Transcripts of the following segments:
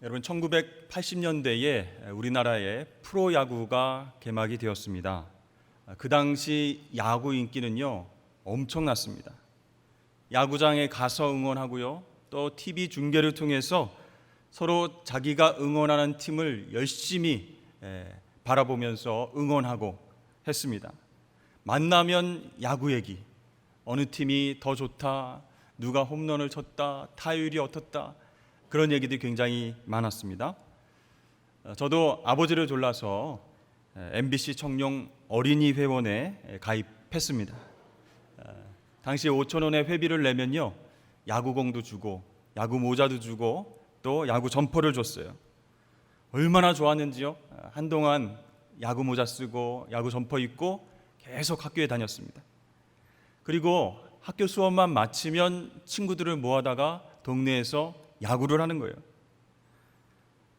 여러분 1980년대에 우리나라의 프로야구가 개막이 되었습니다. 그 당시 야구 인기는요 엄청났습니다. 야구장에 가서 응원하고요, 또 TV 중계를 통해서 서로 자기가 응원하는 팀을 열심히 바라보면서 응원하고 했습니다. 만나면 야구 얘기, 어느 팀이 더 좋다, 누가 홈런을 쳤다, 타율이 어떻다, 그런 얘기들이 굉장히 많았습니다. 저도 아버지를 졸라서 MBC 청룡 어린이 회원에 가입했습니다. 당시 5,000원의 회비를 내면요, 야구공도 주고 야구 모자도 주고 또 야구 점퍼를 줬어요. 얼마나 좋았는지요. 한동안 야구 모자 쓰고 야구 점퍼 입고 계속 학교에 다녔습니다. 그리고 학교 수업만 마치면 친구들을 모아다가 동네에서 야구를 하는 거예요.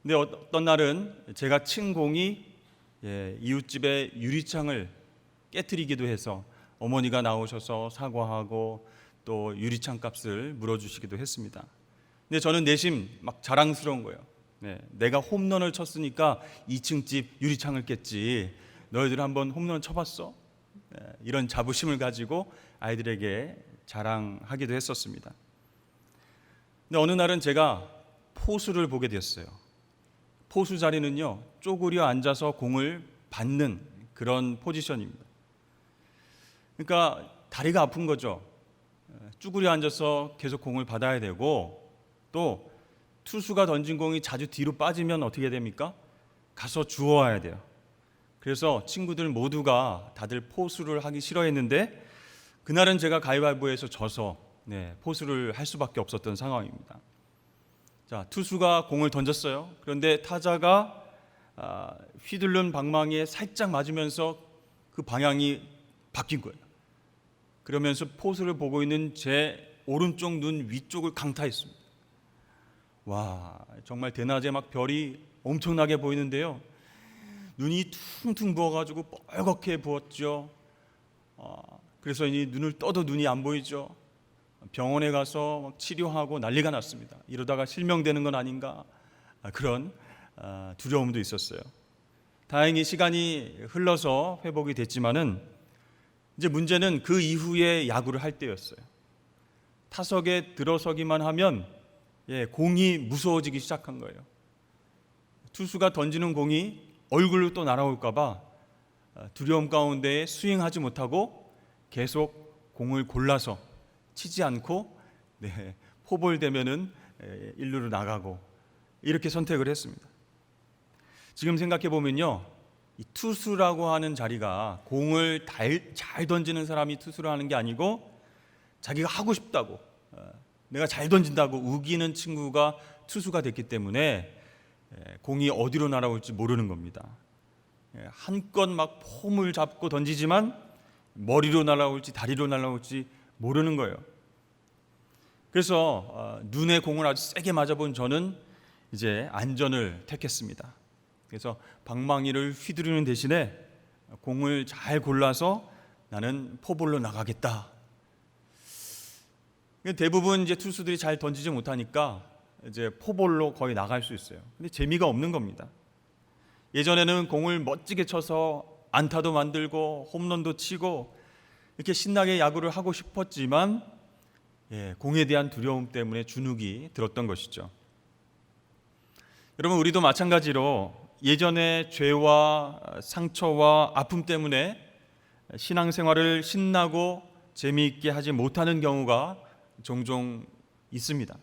근데 어떤 날은 제가 친 공이 이웃집의 유리창을 깨트리기도 해서 어머니가 나오셔서 사과하고 또 유리창 값을 물어주시기도 했습니다. 근데 저는 내심 막 자랑스러운 거예요. 내가 홈런을 쳤으니까 2층 집 유리창을 깼지, 너희들 한번 홈런 쳐봤어? 이런 자부심을 가지고 아이들에게 자랑하기도 했었습니다. 근데 어느 날은 제가 포수를 보게 됐어요. 포수 자리는요, 쪼그려 앉아서 공을 받는 그런 포지션입니다. 그러니까 다리가 아픈 거죠. 쭈그려 앉아서 계속 공을 받아야 되고, 또 투수가 던진 공이 자주 뒤로 빠지면 어떻게 됩니까? 가서 주워와야 돼요. 그래서 친구들 모두가 다들 포수를 하기 싫어했는데, 그날은 제가 가위바위보에서 져서 포수를 할 수밖에 없었던 상황입니다. 자, 투수가 공을 던졌어요. 그런데 타자가 휘둘른 방망이에 살짝 맞으면서 그 방향이 바뀐 거예요. 그러면서 포수를 보고 있는 제 오른쪽 눈 위쪽을 강타했습니다. 와, 정말 대낮에 막 별이 엄청나게 보이는데요, 눈이 퉁퉁 부어가지고 빨갛게 부었죠. 그래서 이 눈을 떠도 눈이 안 보이죠. 병원에 가서 막 치료하고 난리가 났습니다. 이러다가 실명되는 건 아닌가, 그런 두려움도 있었어요. 다행히 시간이 흘러서 회복이 됐지만은 이제 문제는 그 이후에 야구를 할 때였어요. 타석에 들어서기만 하면 공이 무서워지기 시작한 거예요. 투수가 던지는 공이 얼굴로 또 날아올까 봐 두려움 가운데 스윙하지 못하고 계속 공을 골라서 치지 않고 포볼 되면은 1루로 나가고, 이렇게 선택을 했습니다. 지금 생각해 보면요, 이 투수라고 하는 자리가 공을 잘 던지는 사람이 투수를 하는 게 아니고, 자기가 하고 싶다고, 내가 잘 던진다고 우기는 친구가 투수가 됐기 때문에 공이 어디로 날아올지 모르는 겁니다. 한껏 막 폼을 잡고 던지지만 머리로 날아올지 다리로 날아올지 모르는 거예요. 그래서 눈에 공을 아주 세게 맞아본 저는 이제 안전을 택했습니다. 그래서 방망이를 휘두르는 대신에 공을 잘 골라서 나는 포볼로 나가겠다. 대부분 이제 투수들이 잘 던지지 못하니까 이제 포볼로 거의 나갈 수 있어요. 근데 재미가 없는 겁니다. 예전에는 공을 멋지게 쳐서 안타도 만들고 홈런도 치고 이렇게 신나게 야구를 하고 싶었지만 공에 대한 두려움 때문에 주눅이 들었던 것이죠. 여러분, 우리도 마찬가지로 예전에 죄와 상처와 아픔 때문에 신앙생활을 신나고 재미있게 하지 못하는 경우가 종종 있습니다.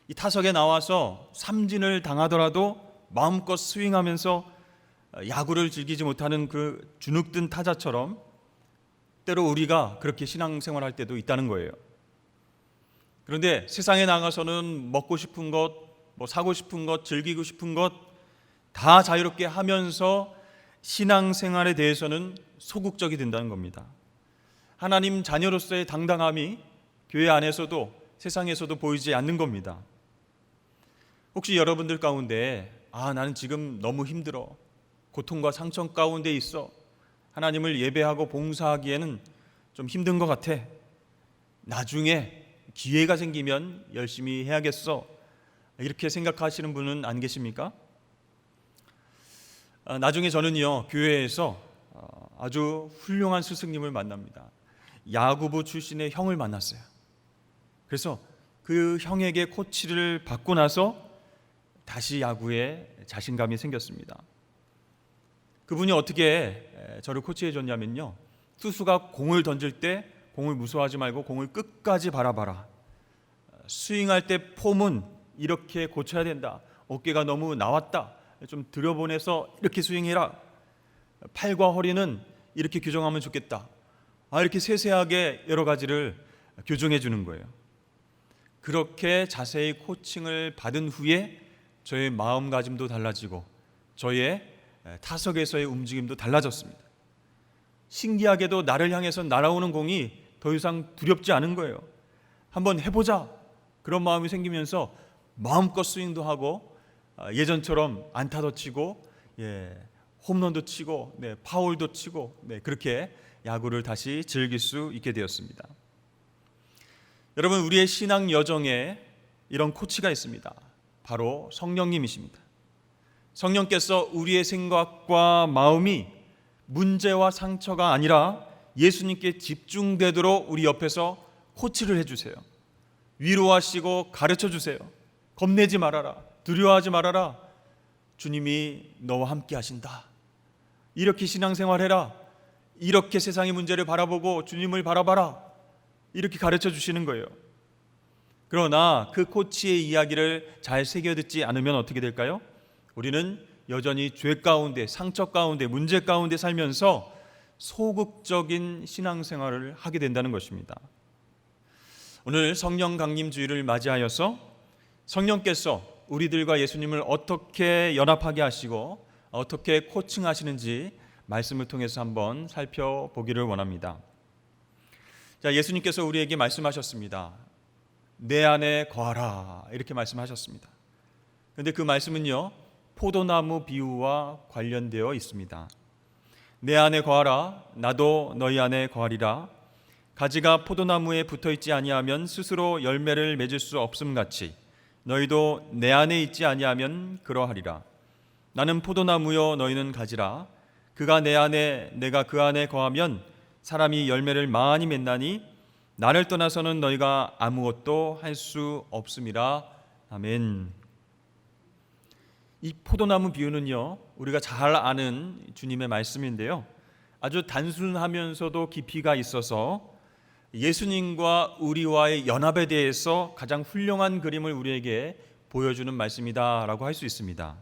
이 타석에 나와서 삼진을 당하더라도 마음껏 스윙하면서 야구를 즐기지 못하는 그 주눅든 타자처럼 때로 우리가 그렇게 신앙생활할 때도 있다는 거예요. 그런데 세상에 나가서는 먹고 싶은 것, 사고 싶은 것, 즐기고 싶은 것 다 자유롭게 하면서 신앙생활에 대해서는 소극적이 된다는 겁니다. 하나님 자녀로서의 당당함이 교회 안에서도 세상에서도 보이지 않는 겁니다. 혹시 여러분들 가운데 나는 지금 너무 힘들어, 고통과 상처 가운데 있어, 하나님을 예배하고 봉사하기에는 좀 힘든 것 같아, 나중에 기회가 생기면 열심히 해야겠어, 이렇게 생각하시는 분은 안 계십니까? 나중에 저는요, 교회에서 아주 훌륭한 스승님을 만납니다. 야구부 출신의 형을 만났어요. 그래서 그 형에게 코치를 받고 나서 다시 야구에 자신감이 생겼습니다. 그분이 어떻게 저를 코치해 줬냐면요, 투수가 공을 던질 때 공을 무서워하지 말고 공을 끝까지 바라봐라. 스윙할 때 폼은 이렇게 고쳐야 된다. 어깨가 너무 나왔다. 좀 들여보내서 이렇게 스윙해라. 팔과 허리는 이렇게 교정하면 좋겠다. 이렇게 세세하게 여러 가지를 교정해 주는 거예요. 그렇게 자세히 코칭을 받은 후에 저의 마음가짐도 달라지고 저의 타석에서의 움직임도 달라졌습니다. 신기하게도 나를 향해서 날아오는 공이 더 이상 두렵지 않은 거예요. 한번 해보자, 그런 마음이 생기면서 마음껏 스윙도 하고 예전처럼 안타도 치고 홈런도 치고 파울도 치고 그렇게 야구를 다시 즐길 수 있게 되었습니다. 여러분, 우리의 신앙 여정에 이런 코치가 있습니다. 바로 성령님이십니다. 성령께서 우리의 생각과 마음이 문제와 상처가 아니라 예수님께 집중되도록 우리 옆에서 코치를 해주세요. 위로하시고 가르쳐주세요. 겁내지 말아라, 두려워하지 말아라, 주님이 너와 함께 하신다, 이렇게 신앙생활해라, 이렇게 세상의 문제를 바라보고 주님을 바라봐라, 이렇게 가르쳐 주시는 거예요. 그러나 그 코치의 이야기를 잘 새겨 듣지 않으면 어떻게 될까요? 우리는 여전히 죄 가운데, 상처 가운데, 문제 가운데 살면서 소극적인 신앙생활을 하게 된다는 것입니다. 오늘 성령 강림 주일을 맞이하여서 성령께서 우리들과 예수님을 어떻게 연합하게 하시고 어떻게 코칭하시는지 말씀을 통해서 한번 살펴보기를 원합니다. 자, 예수님께서 우리에게 말씀하셨습니다. 내 안에 거하라, 이렇게 말씀하셨습니다. 그런데 그 말씀은요, 포도나무 비유와 관련되어 있습니다. 내 안에 거하라, 나도 너희 안에 거하리라. 가지가 포도나무에 붙어있지 아니하면 스스로 열매를 맺을 수 없음같이 너희도 내 안에 있지 아니하면 그러하리라. 나는 포도나무요 너희는 가지라. 그가 내 안에 내가 그 안에 거하면 사람이 열매를 많이 맺나니 나를 떠나서는 너희가 아무것도 할 수 없음이라. 아멘. 이 포도나무 비유는요, 우리가 잘 아는 주님의 말씀인데요, 아주 단순하면서도 깊이가 있어서 예수님과 우리와의 연합에 대해서 가장 훌륭한 그림을 우리에게 보여주는 말씀이다라고 할 수 있습니다.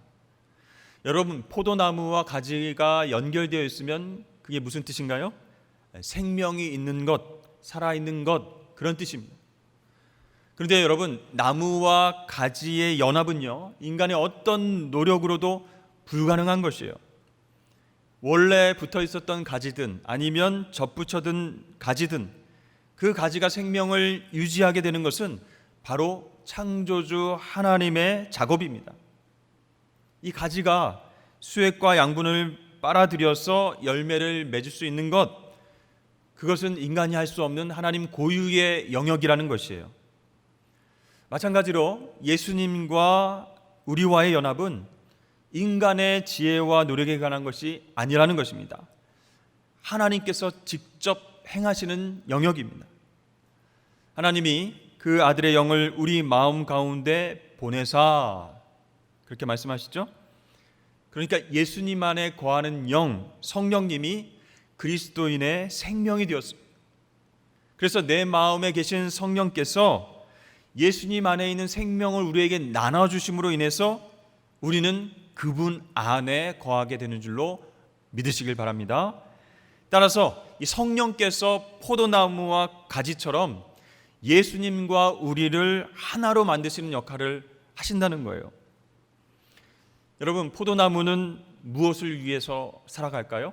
여러분, 포도나무와 가지가 연결되어 있으면 그게 무슨 뜻인가요? 생명이 있는 것, 살아있는 것, 그런 뜻입니다. 그런데 여러분, 나무와 가지의 연합은요, 인간의 어떤 노력으로도 불가능한 것이에요. 원래 붙어 있었던 가지든 아니면 접붙여든 가지든 그 가지가 생명을 유지하게 되는 것은 바로 창조주 하나님의 작업입니다. 이 가지가 수액과 양분을 빨아들여서 열매를 맺을 수 있는 것, 그것은 인간이 할 수 없는 하나님 고유의 영역이라는 것이에요. 마찬가지로 예수님과 우리와의 연합은 인간의 지혜와 노력에 관한 것이 아니라는 것입니다. 하나님께서 직접 행하시는 영역입니다. 하나님이 그 아들의 영을 우리 마음 가운데 보내사, 그렇게 말씀하시죠? 그러니까 예수님 안에 거하는 영, 성령님이 그리스도인의 생명이 되었습니다. 그래서 내 마음에 계신 성령께서 예수님 안에 있는 생명을 우리에게 나눠주심으로 인해서 우리는 그분 안에 거하게 되는 줄로 믿으시길 바랍니다. 따라서 이 성령께서 포도나무와 가지처럼 예수님과 우리를 하나로 만드시는 역할을 하신다는 거예요. 여러분, 포도나무는 무엇을 위해서 살아갈까요?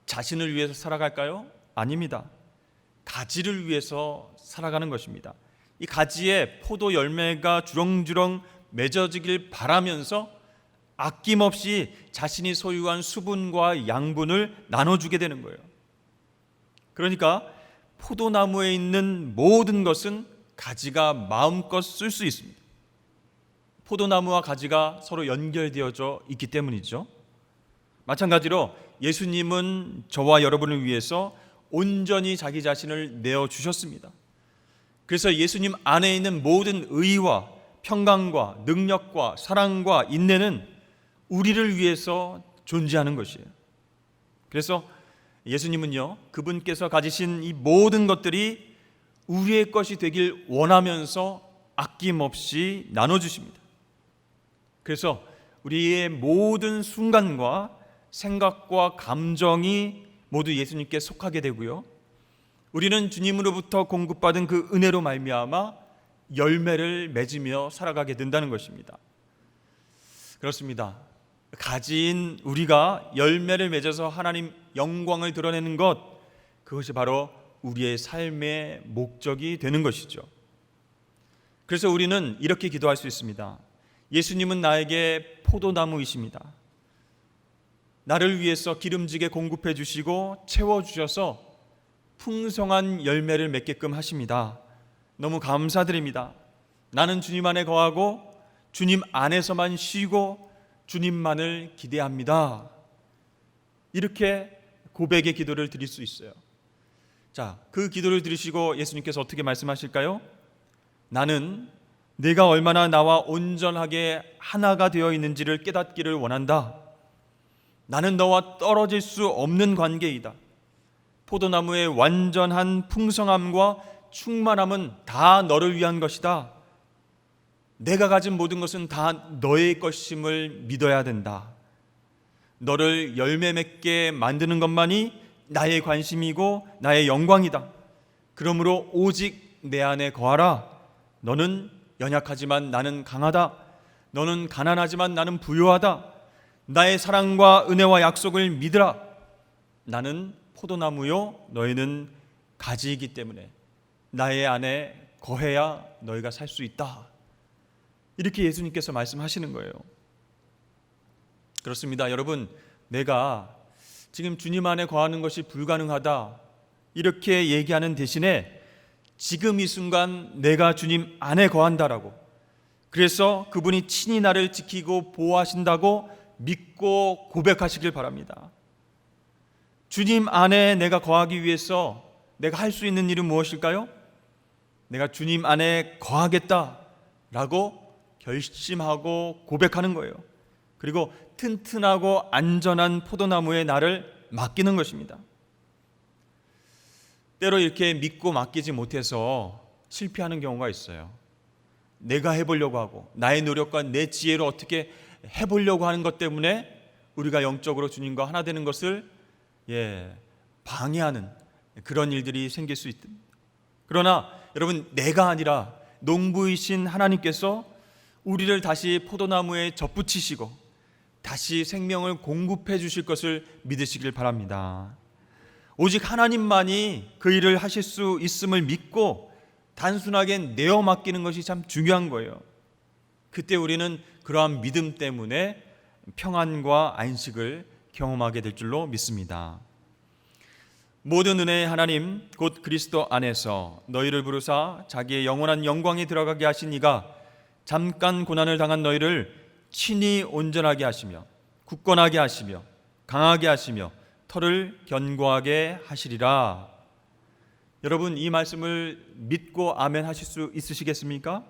자신을 위해서 살아갈까요? 아닙니다. 가지를 위해서 살아가는 것입니다. 이 가지에 포도 열매가 주렁주렁 맺어지길 바라면서 아낌없이 자신이 소유한 수분과 양분을 나눠주게 되는 거예요. 그러니까 포도나무에 있는 모든 것은 가지가 마음껏 쓸 수 있습니다. 포도나무와 가지가 서로 연결되어져 있기 때문이죠. 마찬가지로 예수님은 저와 여러분을 위해서 온전히 자기 자신을 내어주셨습니다. 그래서 예수님 안에 있는 모든 의와 평강과 능력과 사랑과 인내는 우리를 위해서 존재하는 것이에요. 그래서 예수님은요, 그분께서 가지신 이 모든 것들이 우리의 것이 되길 원하면서 아낌없이 나눠주십니다. 그래서 우리의 모든 순간과 생각과 감정이 모두 예수님께 속하게 되고요, 우리는 주님으로부터 공급받은 그 은혜로 말미암아 열매를 맺으며 살아가게 된다는 것입니다. 그렇습니다. 가진 우리가 열매를 맺어서 하나님 영광을 드러내는 것, 그것이 바로 우리의 삶의 목적이 되는 것이죠. 그래서 우리는 이렇게 기도할 수 있습니다. 예수님은 나에게 포도나무이십니다. 나를 위해서 기름지게 공급해 주시고 채워주셔서 풍성한 열매를 맺게끔 하십니다. 너무 감사드립니다. 나는 주님 안에 거하고 주님 안에서만 쉬고 주님만을 기대합니다. 이렇게 고백의 기도를 드릴 수 있어요. 자, 그 기도를 들으시고 예수님께서 어떻게 말씀하실까요? 나는 네가 얼마나 나와 온전하게 하나가 되어 있는지를 깨닫기를 원한다. 나는 너와 떨어질 수 없는 관계이다. 포도나무의 완전한 풍성함과 충만함은 다 너를 위한 것이다. 내가 가진 모든 것은 다 너의 것임을 믿어야 된다. 너를 열매 맺게 만드는 것만이 나의 관심이고 나의 영광이다. 그러므로 오직 내 안에 거하라. 너는 연약하지만 나는 강하다. 너는 가난하지만 나는 부유하다. 나의 사랑과 은혜와 약속을 믿으라. 나는 포도나무요 너희는 가지이기 때문에 나의 안에 거해야 너희가 살 수 있다. 이렇게 예수님께서 말씀하시는 거예요. 그렇습니다. 여러분, 내가 지금 주님 안에 거하는 것이 불가능하다 이렇게 얘기하는 대신에 지금 이 순간 내가 주님 안에 거한다라고, 그래서 그분이 친히 나를 지키고 보호하신다고 믿고 고백하시길 바랍니다. 주님 안에 내가 거하기 위해서 내가 할 수 있는 일은 무엇일까요? 내가 주님 안에 거하겠다라고 결심하고 고백하는 거예요. 그리고 튼튼하고 안전한 포도나무에 나를 맡기는 것입니다. 때로 이렇게 믿고 맡기지 못해서 실패하는 경우가 있어요. 내가 해보려고 하고 나의 노력과 내 지혜로 어떻게 해보려고 하는 것 때문에 우리가 영적으로 주님과 하나 되는 것을 방해하는 그런 일들이 생길 수 있습니다. 그러나 여러분, 내가 아니라 농부이신 하나님께서 우리를 다시 포도나무에 접붙이시고 다시 생명을 공급해 주실 것을 믿으시길 바랍니다. 오직 하나님만이 그 일을 하실 수 있음을 믿고 단순하게 내어 맡기는 것이 참 중요한 거예요. 그때 우리는 그러한 믿음 때문에 평안과 안식을 경험하게 될 줄로 믿습니다. 모든 은혜의 하나님 곧 그리스도 안에서 너희를 부르사 자기의 영원한 영광에 들어가게 하신 이가 잠깐 고난을 당한 너희를 친히 온전하게 하시며 굳건하게 하시며 강하게 하시며 털을 견고하게 하시리라. 여러분, 이 말씀을 믿고 아멘 하실 수 있으시겠습니까?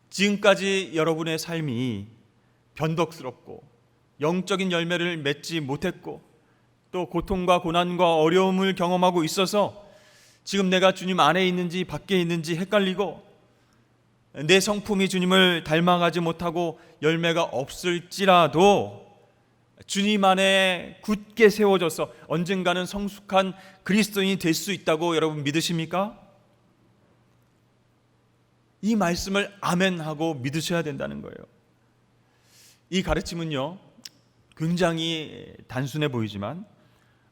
지금까지 여러분의 삶이 변덕스럽고 영적인 열매를 맺지 못했고 또 고통과 고난과 어려움을 경험하고 있어서 지금 내가 주님 안에 있는지 밖에 있는지 헷갈리고 내 성품이 주님을 닮아가지 못하고 열매가 없을지라도 주님 안에 굳게 세워져서 언젠가는 성숙한 그리스도인이 될 수 있다고 여러분 믿으십니까? 이 말씀을 아멘하고 믿으셔야 된다는 거예요. 이 가르침은요, 굉장히 단순해 보이지만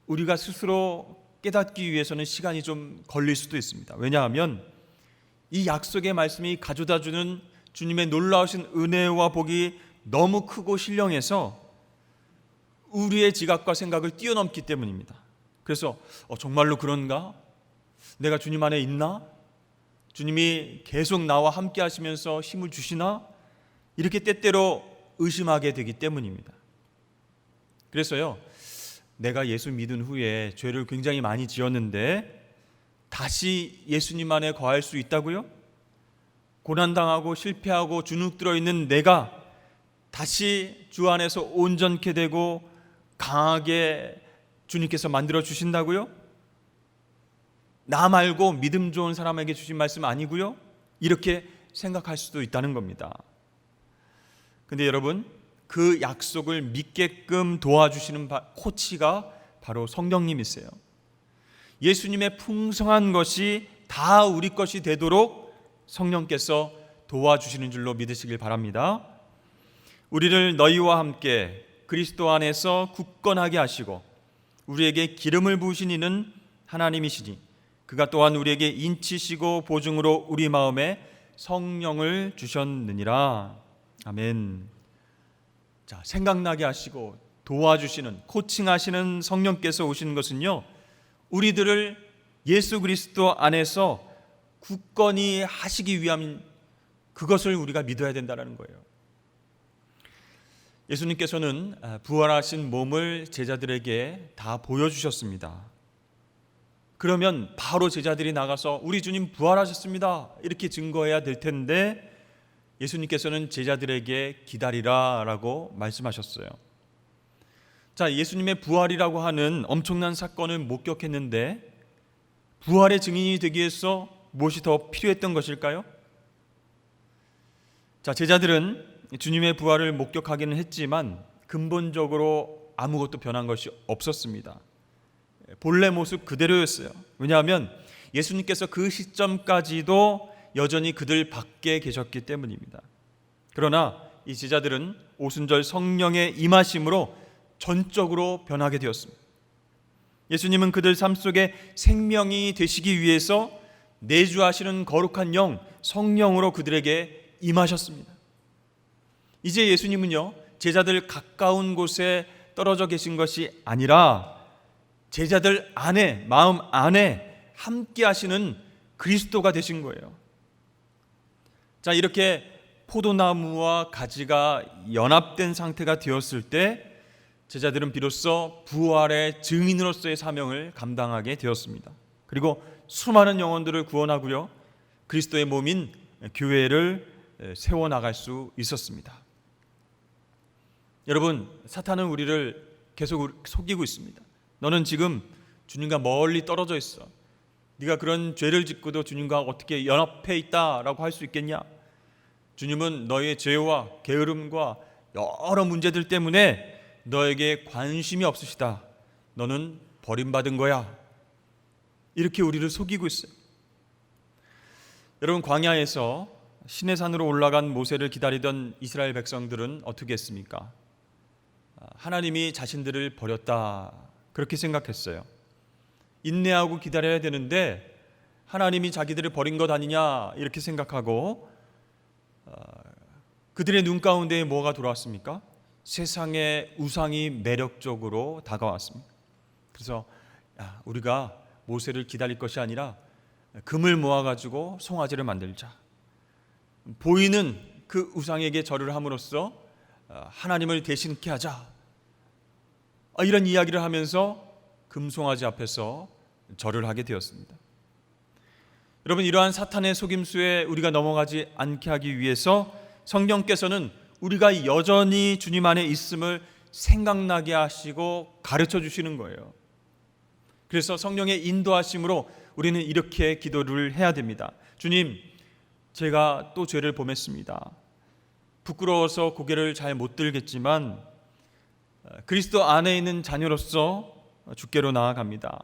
우리가 스스로 깨닫기 위해서는 시간이 좀 걸릴 수도 있습니다. 왜냐하면 이 약속의 말씀이 가져다주는 주님의 놀라우신 은혜와 복이 너무 크고 신령해서 우리의 지각과 생각을 뛰어넘기 때문입니다. 그래서 정말로 그런가? 내가 주님 안에 있나? 주님이 계속 나와 함께 하시면서 힘을 주시나? 이렇게 때때로 의심하게 되기 때문입니다. 그래서요, 내가 예수 믿은 후에 죄를 굉장히 많이 지었는데 다시 예수님 안에 거할 수 있다고요? 고난당하고 실패하고 주눅 들어있는 내가 다시 주 안에서 온전케 되고 강하게 주님께서 만들어 주신다고요? 나 말고 믿음 좋은 사람에게 주신 말씀 아니고요? 이렇게 생각할 수도 있다는 겁니다. 근데 여러분, 그 약속을 믿게끔 도와주시는 코치가 바로 성령님이세요. 예수님의 풍성한 것이 다 우리 것이 되도록 성령께서 도와주시는 줄로 믿으시길 바랍니다. 우리를 너희와 함께 그리스도 안에서 굳건하게 하시고 우리에게 기름을 부으신 이는 하나님이시니 그가 또한 우리에게 인치시고 보증으로 우리 마음에 성령을 주셨느니라. 아멘. 자, 생각나게 하시고 도와주시는, 코칭하시는 성령께서 오시는 것은요, 우리들을 예수 그리스도 안에서 굳건히 하시기 위함, 그것을 우리가 믿어야 된다는 거예요. 예수님께서는 부활하신 몸을 제자들에게 다 보여주셨습니다. 그러면 바로 제자들이 나가서 우리 주님 부활하셨습니다 이렇게 증거해야 될 텐데 예수님께서는 제자들에게 기다리라 라고 말씀하셨어요. 자, 예수님의 부활이라고 하는 엄청난 사건을 목격했는데 부활의 증인이 되기 위해서 무엇이 더 필요했던 것일까요? 자, 제자들은 주님의 부활을 목격하기는 했지만 근본적으로 아무것도 변한 것이 없었습니다. 본래 모습 그대로였어요. 왜냐하면 예수님께서 그 시점까지도 여전히 그들 밖에 계셨기 때문입니다. 그러나 이 제자들은 오순절 성령의 임하심으로 전적으로 변하게 되었습니다. 예수님은 그들 삶 속에 생명이 되시기 위해서 내주하시는 거룩한 영, 성령으로 그들에게 임하셨습니다. 이제 예수님은요, 제자들 가까운 곳에 떨어져 계신 것이 아니라 제자들 안에, 마음 안에 함께 하시는 그리스도가 되신 거예요. 자, 이렇게 포도나무와 가지가 연합된 상태가 되었을 때 제자들은 비로소 부활의 증인으로서의 사명을 감당하게 되었습니다. 그리고 수많은 영혼들을 구원하고요, 그리스도의 몸인 교회를 세워나갈 수 있었습니다. 여러분, 사탄은 우리를 계속 속이고 있습니다. 너는 지금 주님과 멀리 떨어져 있어. 네가 그런 죄를 짓고도 주님과 어떻게 연합해 있다라고 할 수 있겠냐? 주님은 너의 죄와 게으름과 여러 문제들 때문에 너에게 관심이 없으시다. 너는 버림받은 거야. 이렇게 우리를 속이고 있어요. 여러분, 광야에서 시내산으로 올라간 모세를 기다리던 이스라엘 백성들은 어떻게 했습니까? 하나님이 자신들을 버렸다, 그렇게 생각했어요. 인내하고 기다려야 되는데 하나님이 자기들을 버린 것 아니냐 이렇게 생각하고 그들의 눈 가운데에 뭐가 돌아왔습니까? 세상의 우상이 매력적으로 다가왔습니다. 그래서 우리가 모세를 기다릴 것이 아니라 금을 모아가지고 송아지를 만들자. 보이는 그 우상에게 절을 함으로써 하나님을 대신케 하자. 이런 이야기를 하면서 금송아지 앞에서 절을 하게 되었습니다. 여러분, 이러한 사탄의 속임수에 우리가 넘어가지 않게 하기 위해서 성령께서는 우리가 여전히 주님 안에 있음을 생각나게 하시고 가르쳐 주시는 거예요. 그래서 성령의 인도하심으로 우리는 이렇게 기도를 해야 됩니다. 주님, 제가 또 죄를 범했습니다. 부끄러워서 고개를 잘 못 들겠지만 그리스도 안에 있는 자녀로서 주께로 나아갑니다.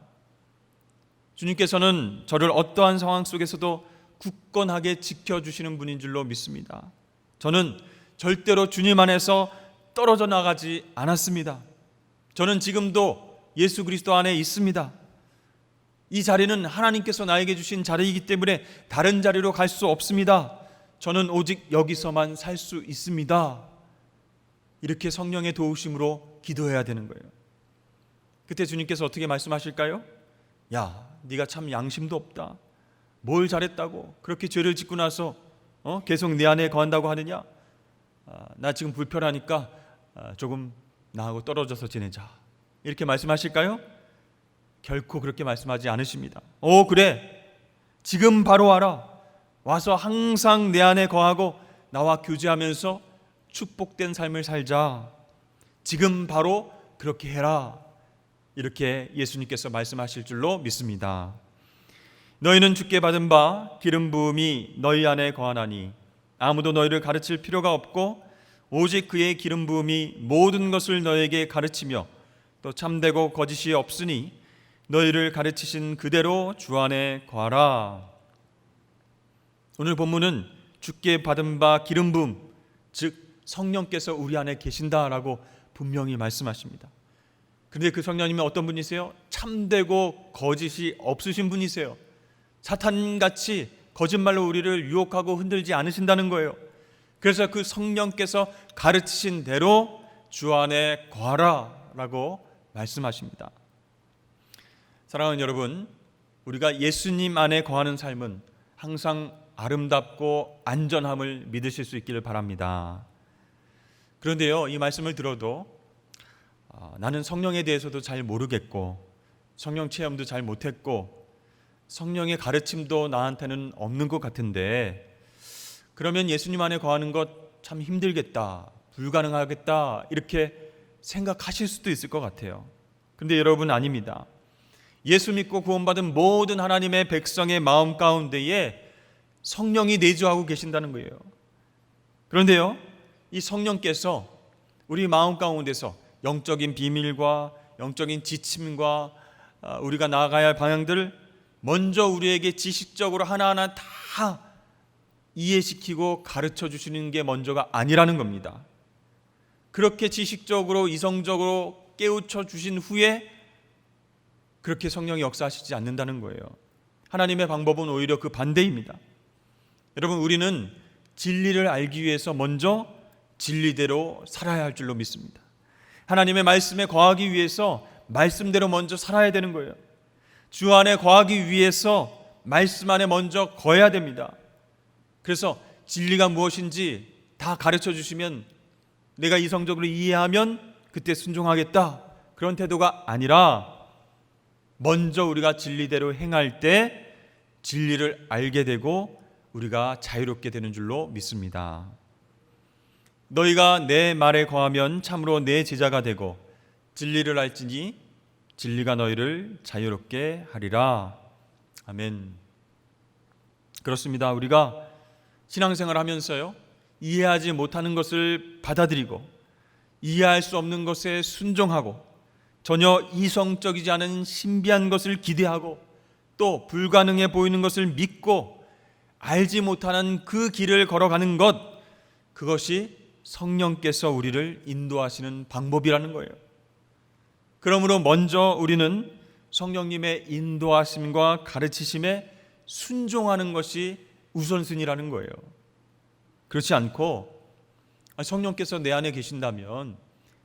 주님께서는 저를 어떠한 상황 속에서도 굳건하게 지켜주시는 분인 줄로 믿습니다. 저는 절대로 주님 안에서 떨어져 나가지 않았습니다. 저는 지금도 예수 그리스도 안에 있습니다. 이 자리는 하나님께서 나에게 주신 자리이기 때문에 다른 자리로 갈 수 없습니다. 저는 오직 여기서만 살 수 있습니다. 이렇게 성령의 도우심으로 기도해야 되는 거예요. 그때 주님께서 어떻게 말씀하실까요? 야, 네가 참 양심도 없다. 뭘 잘했다고 그렇게 죄를 짓고 나서 계속 내 안에 거한다고 하느냐? 나 지금 불편하니까 조금 나하고 떨어져서 지내자, 이렇게 말씀하실까요? 결코 그렇게 말씀하지 않으십니다. 그래, 지금 바로 와라. 와서 항상 내 안에 거하고 나와 교제하면서 축복된 삶을 살자. 지금 바로 그렇게 해라. 이렇게 예수님께서 말씀하실 줄로 믿습니다. 너희는 주께 받은 바 기름 부음이 너희 안에 거하나니 아무도 너희를 가르칠 필요가 없고 오직 그의 기름 부음이 모든 것을 너희에게 가르치며 또 참되고 거짓이 없으니 너희를 가르치신 그대로 주 안에 거하라. 오늘 본문은 주께 받은 바 기름 부음, 즉 성령께서 우리 안에 계신다라고 분명히 말씀하십니다. 그런데 그 성령님은 어떤 분이세요? 참되고 거짓이 없으신 분이세요. 사탄같이 거짓말로 우리를 유혹하고 흔들지 않으신다는 거예요. 그래서 그 성령께서 가르치신 대로 주 안에 거하라 라고 말씀하십니다. 사랑하는 여러분, 우리가 예수님 안에 거하는 삶은 항상 아름답고 안전함을 믿으실 수 있기를 바랍니다. 그런데요, 이 말씀을 들어도 나는 성령에 대해서도 잘 모르겠고 성령 체험도 잘 못했고 성령의 가르침도 나한테는 없는 것 같은데, 그러면 예수님 안에 거하는 것 참 힘들겠다, 불가능하겠다, 이렇게 생각하실 수도 있을 것 같아요. 근데 여러분, 아닙니다. 예수 믿고 구원받은 모든 하나님의 백성의 마음 가운데에 성령이 내주하고 계신다는 거예요. 그런데요, 이 성령께서 우리 마음 가운데서 영적인 비밀과 영적인 지침과 우리가 나아가야 할 방향들을 먼저 우리에게 지식적으로 하나하나 다 이해시키고 가르쳐 주시는 게 먼저가 아니라는 겁니다. 그렇게 지식적으로 이성적으로 깨우쳐 주신 후에 그렇게 성령이 역사하시지 않는다는 거예요. 하나님의 방법은 오히려 그 반대입니다. 여러분, 우리는 진리를 알기 위해서 먼저 진리대로 살아야 할 줄로 믿습니다. 하나님의 말씀에 거하기 위해서 말씀대로 먼저 살아야 되는 거예요. 주 안에 거하기 위해서 말씀 안에 먼저 거해야 됩니다. 그래서 진리가 무엇인지 다 가르쳐 주시면 내가 이성적으로 이해하면 그때 순종하겠다, 그런 태도가 아니라 먼저 우리가 진리대로 행할 때 진리를 알게 되고 우리가 자유롭게 되는 줄로 믿습니다. 너희가 내 말에 거하면 참으로 내 제자가 되고 진리를 알지니 진리가 너희를 자유롭게 하리라. 아멘. 그렇습니다. 우리가 신앙생활 하면서요, 이해하지 못하는 것을 받아들이고 이해할 수 없는 것에 순종하고 전혀 이성적이지 않은 신비한 것을 기대하고 또 불가능해 보이는 것을 믿고 알지 못하는 그 길을 걸어가는 것, 그것이 성령께서 우리를 인도하시는 방법이라는 거예요. 그러므로 먼저 우리는 성령님의 인도하심과 가르치심에 순종하는 것이 우선순위라는 거예요. 그렇지 않고 성령께서 내 안에 계신다면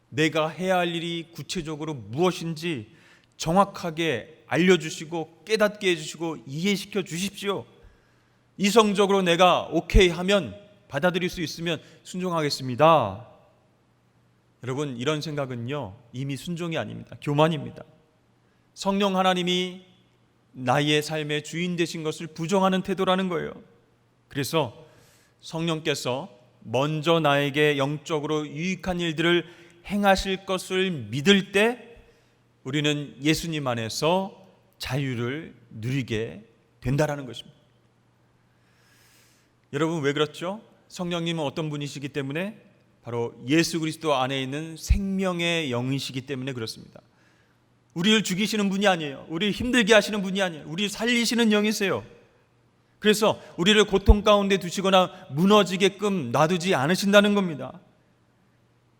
내가 해야 할 일이 구체적으로 무엇인지 정확하게 알려주시고 깨닫게 해주시고 이해시켜 주십시오. 이성적으로 내가 오케이 하면, 받아들일 수 있으면 순종하겠습니다. 여러분, 이런 생각은요, 이미 순종이 아닙니다. 교만입니다. 성령 하나님이 나의 삶의 주인 되신 것을 부정하는 태도라는 거예요. 그래서 성령께서 먼저 나에게 영적으로 유익한 일들을 행하실 것을 믿을 때 우리는 예수님 안에서 자유를 누리게 된다라는 것입니다. 여러분, 왜 그렇죠? 성령님은 어떤 분이시기 때문에? 바로 예수 그리스도 안에 있는 생명의 영이시기 때문에 그렇습니다. 우리를 죽이시는 분이 아니에요. 우리를 힘들게 하시는 분이 아니에요. 우리를 살리시는 영이세요. 그래서 우리를 고통 가운데 두시거나 무너지게끔 놔두지 않으신다는 겁니다.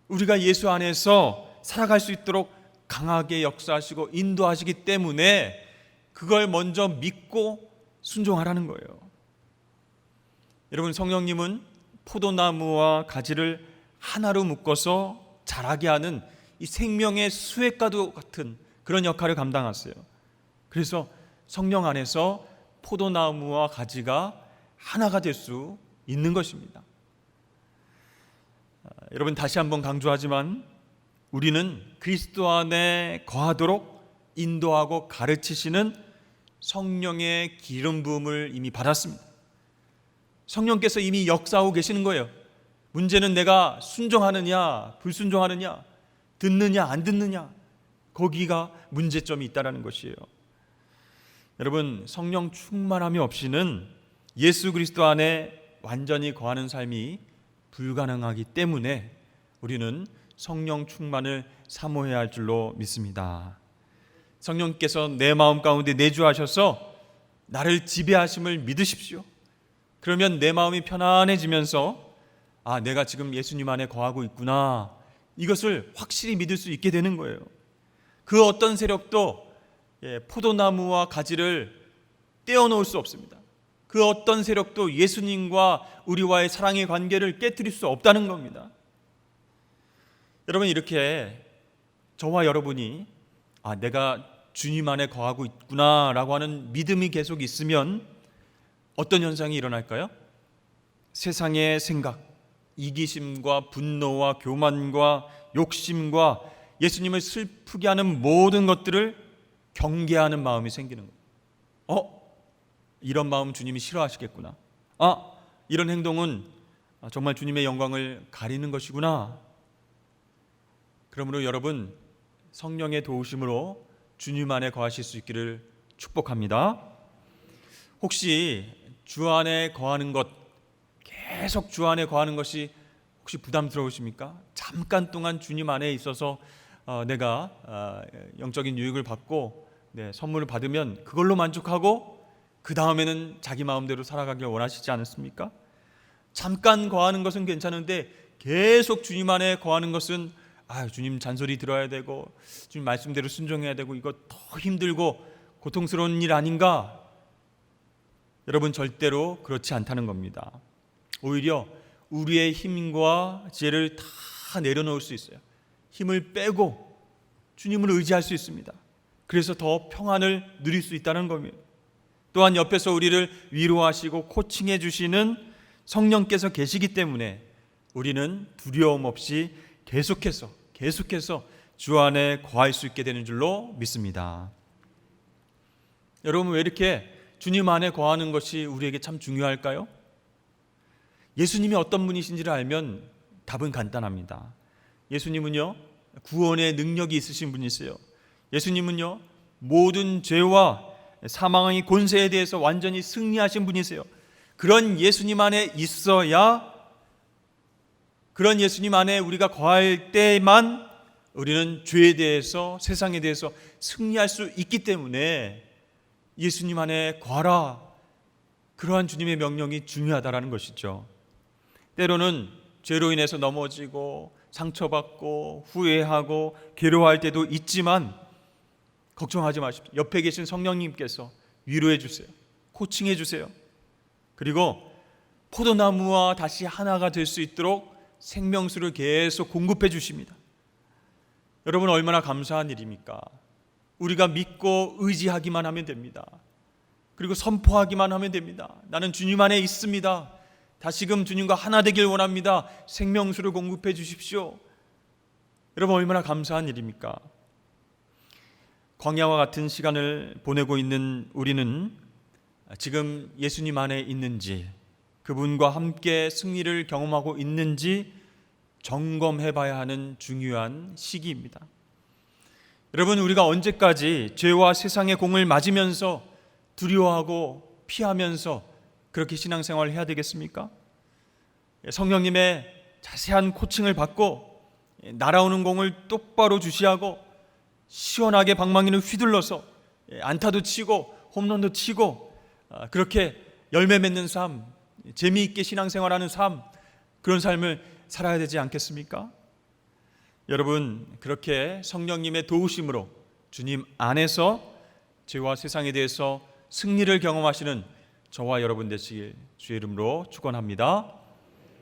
우리가 예수 안에서 살아갈 수 있도록 강하게 역사하시고 인도하시기 때문에 그걸 먼저 믿고 순종하라는 거예요. 여러분, 성령님은 포도나무와 가지를 하나로 묶어서 자라게 하는 이 생명의 수액과도 같은 그런 역할을 감당하세요. 그래서 성령 안에서 포도나무와 가지가 하나가 될 수 있는 것입니다. 여러분, 다시 한번 강조하지만 우리는 그리스도 안에 거하도록 인도하고 가르치시는 성령의 기름 부음을 이미 받았습니다. 성령께서 이미 역사하고 계시는 거예요. 문제는 내가 순종하느냐 불순종하느냐, 듣느냐 안 듣느냐, 거기가 문제점이 있다는 것이에요. 여러분, 성령 충만함이 없이는 예수 그리스도 안에 완전히 거하는 삶이 불가능하기 때문에 우리는 성령 충만을 사모해야 할 줄로 믿습니다. 성령께서 내 마음 가운데 내주하셔서 나를 지배하심을 믿으십시오. 그러면 내 마음이 편안해지면서 내가 지금 예수님 안에 거하고 있구나, 이것을 확실히 믿을 수 있게 되는 거예요. 그 어떤 세력도 포도나무와 가지를 떼어놓을 수 없습니다. 그 어떤 세력도 예수님과 우리와의 사랑의 관계를 깨뜨릴 수 없다는 겁니다. 여러분, 이렇게 저와 여러분이 내가 주님 안에 거하고 있구나 라고 하는 믿음이 계속 있으면 어떤 현상이 일어날까요? 세상의 생각, 이기심과 분노와 교만과 욕심과 예수님을 슬프게 하는 모든 것들을 경계하는 마음이 생기는 거예요. 이런 마음 주님이 싫어하시겠구나. 이런 행동은 정말 주님의 영광을 가리는 것이구나. 그러므로 여러분, 성령의 도우심으로 주님 안에 거하실 수 있기를 축복합니다. 혹시 주 안에 거하는 것, 계속 주 안에 거하는 것이 혹시 부담스러우십니까? 잠깐 동안 주님 안에 있어서 내가 영적인 유익을 받고 선물을 받으면 그걸로 만족하고 그 다음에는 자기 마음대로 살아가길 원하시지 않습니까? 잠깐 거하는 것은 괜찮은데 계속 주님 안에 거하는 것은 주님 잔소리 들어야 되고 주님 말씀대로 순종해야 되고 이거 더 힘들고 고통스러운 일 아닌가? 여러분, 절대로 그렇지 않다는 겁니다. 오히려 우리의 힘과 지혜를 다 내려놓을 수 있어요. 힘을 빼고 주님을 의지할 수 있습니다. 그래서 더 평안을 누릴 수 있다는 겁니다. 또한 옆에서 우리를 위로하시고 코칭해 주시는 성령께서 계시기 때문에 우리는 두려움 없이 계속해서 주 안에 거할 수 있게 되는 줄로 믿습니다. 여러분, 왜 이렇게 주님 안에 거하는 것이 우리에게 참 중요할까요? 예수님이 어떤 분이신지를 알면 답은 간단합니다. 예수님은요, 구원의 능력이 있으신 분이세요. 예수님은요, 모든 죄와 사망의 권세에 대해서 완전히 승리하신 분이세요. 그런 예수님 안에 있어야, 그런 예수님 안에 우리가 거할 때만 우리는 죄에 대해서, 세상에 대해서 승리할 수 있기 때문에 예수님 안에 거하라, 그러한 주님의 명령이 중요하다는 것이죠. 때로는 죄로 인해서 넘어지고 상처받고 후회하고 괴로워할 때도 있지만 걱정하지 마십시오. 옆에 계신 성령님께서 위로해 주세요. 코칭해 주세요. 그리고 포도나무와 다시 하나가 될 수 있도록 생명수를 계속 공급해 주십니다. 여러분, 얼마나 감사한 일입니까? 우리가 믿고 의지하기만 하면 됩니다. 그리고 선포하기만 하면 됩니다. 나는 주님 안에 있습니다. 다시금 주님과 하나 되길 원합니다. 생명수를 공급해 주십시오. 여러분, 얼마나 감사한 일입니까? 광야와 같은 시간을 보내고 있는 우리는 지금 예수님 안에 있는지, 그분과 함께 승리를 경험하고 있는지 점검해 봐야 하는 중요한 시기입니다. 여러분, 우리가 언제까지 죄와 세상의 공을 맞으면서 두려워하고 피하면서 그렇게 신앙생활을 해야 되겠습니까? 성령님의 자세한 코칭을 받고 날아오는 공을 똑바로 주시하고 시원하게 방망이를 휘둘러서 안타도 치고 홈런도 치고 그렇게 열매 맺는 삶, 재미있게 신앙생활하는 삶, 그런 삶을 살아야 되지 않겠습니까? 여러분, 그렇게 성령님의 도우심으로 주님 안에서 죄와 세상에 대해서 승리를 경험하시는 저와 여러분 되시길 주의 이름으로 축원합니다.